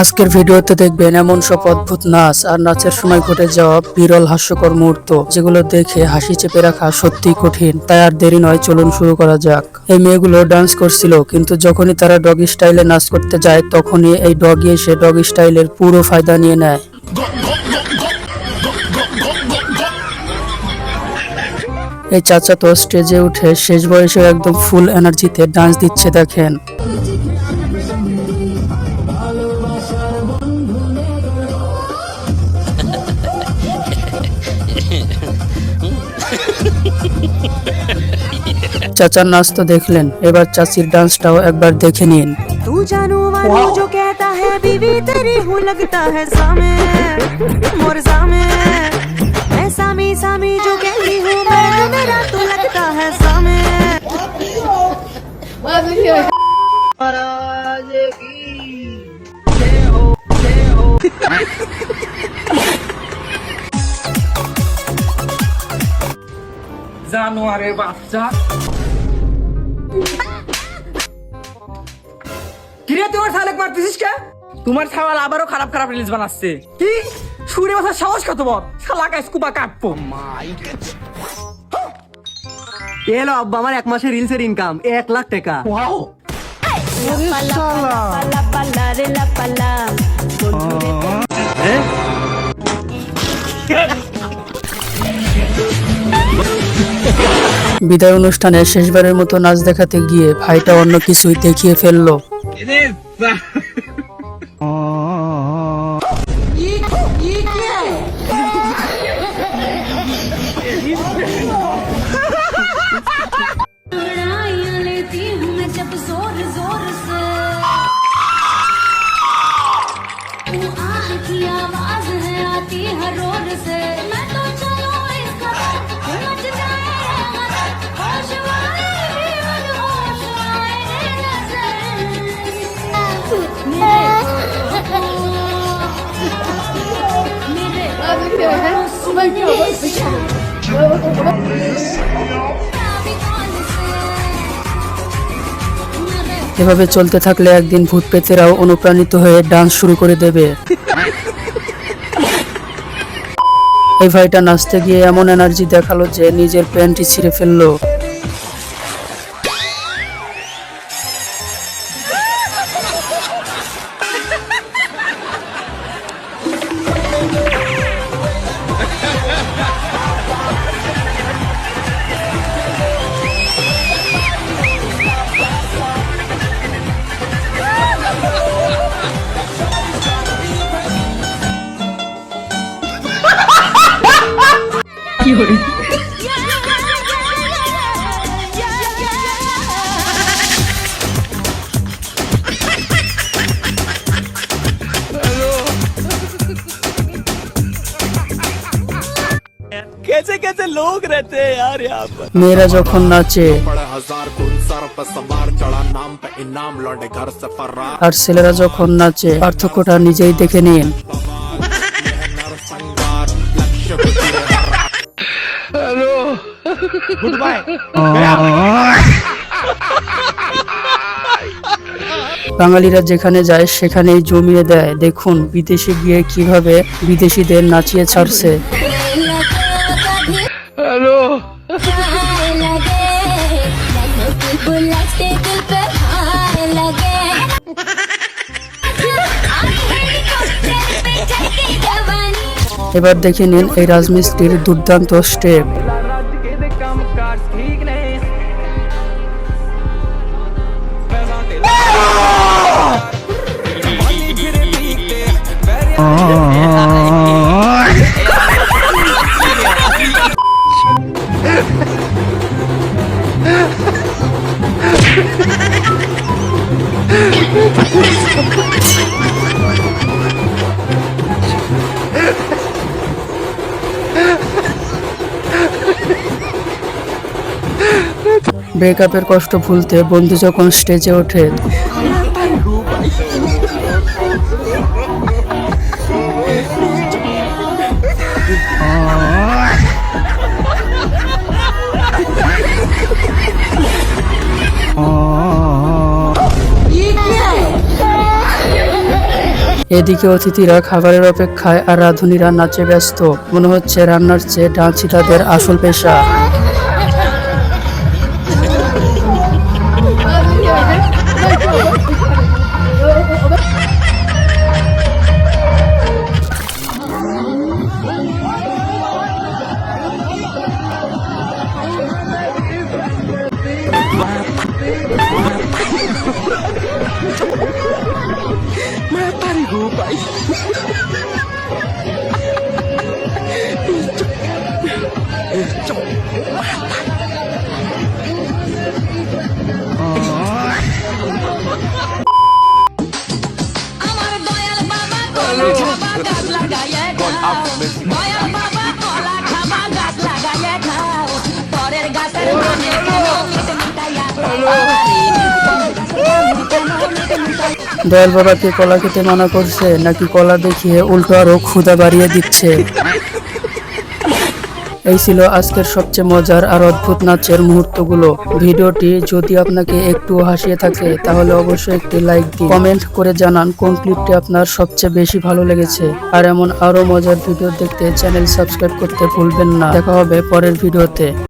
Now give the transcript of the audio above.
আজকের ভিডিওতে দেখবেন এমন সব অদ্ভুত নাচ আর নাচের সময় ঘটে যাওয়া বিরল হাস্যকর মুহূর্ত, যেগুলো দেখে হাসি চেপে রাখা সত্যিই কঠিন। তাই আর দেরি নয়, চলুন শুরু করা যাক। এই মেয়েগুলো ডান্স করছিল, কিন্তু যখনই তারা ডগি স্টাইলে নাচ করতে যায়, তখনই এই ডগি এসে ডগি স্টাইলের পুরো ফায়দা নিয়ে নেয়। এই চাচা তো স্টেজে উঠে শেষ বয়সে একদম ফুল এনার্জিতে ডান্স দিচ্ছে, দেখেন। চাচার নাচ তো দেখলেন, এবার চাচির ডান্সটাও একবার দেখে নিন। तू जानू मानू जो कहता है बीवी तेरी हूँ लगता है सामे मोर सामे मैं सामी सामी जो कहती हूँ मैं मेरा तू लगता है सामे। জানোয়ারের বাচ্চা, কিরে তোমার শালাক মারতেছিস কে? তোমার ছাওয়াল আবারও খারাপ খারাপ রিলস বানাচ্ছে। কি সুরে বসার সাহস কত বড়? শালাকা স্কুবা কাটবো। এলো আব্বা, আমার এক মাসের রিলসের ইনকাম 1 লাখ টাকা। ওয়াও, বিদায় অনুষ্ঠানে শেষবারের মতো নাচ দেখাতে গিয়ে ভাইটা অন্য কিছুই দেখিয়ে ফেললো। এভাবে চলতে থাকলে একদিন ভূত পেতেরাও অনুপ্রাণিত হয়ে ডান্স শুরু করে দেবে। এই ভাইটা নাচতে গিয়ে এমন এনার্জি দেখালো যে নিজের প্যান্টই ছিঁড়ে ফেললো। कैसे कैसे लोग रहते हैं यार यहाँ पर। মেয়েরা যখন নাচে আর ছেলেরা যখন নাচে, পার্থক্যটা নিজেই দেখে নিন। বাঙালিরা যেখানে যায় সেখানেই জমিয়ে দেয়। দেখুন বিদেশে গিয়ে কিভাবে বিদেশিদের নাচিয়ে ছাড়ছে। এবার দেখে নিন এই রাজমিস্ত্রির দুর্দান্ত স্টেপ। ব্রেকআপের কষ্ট ভুলতে বন্ধু যখন স্টেজে ওঠে, এদিকে অতিথিরা খাবারের অপেক্ষায় আর রাঁধুনিরা নাচে ব্যস্ত। মনে হচ্ছে রান্নার চেয়ে ডান্সই তাদের আসল পেশা। আমার দয়াল বাবা কলা খাবা গাছ লাগাইয়া খাও দয়াল বাবা কলা খাবা গাছ লাগাইয়া খাও পরের গাছের মানে কেন মিটে মিটাইয়া দয়াল বাবাকে কলা খেতে মানা করছে নাকি কলা দেখিয়ে উল্টো আরো ক্ষুধা বাড়িয়ে দিচ্ছে। এই ছিল আজকের সবচেয়ে মজার আর অদ্ভুত নাচের মুহূর্তগুলো। ভিডিওটি যদি আপনাকে একটু হাসিয়ে থাকে তাহলে অবশ্যই একটি লাইক দিন, কমেন্ট করে জানান কোন ক্লিপটি আপনার সবচেয়ে বেশি ভালো লেগেছে। আর এমন আরো মজার ভিডিও দেখতে চ্যানেল সাবস্ক্রাইব করতে ভুলবেন না। দেখা হবে পরের ভিডিওতে।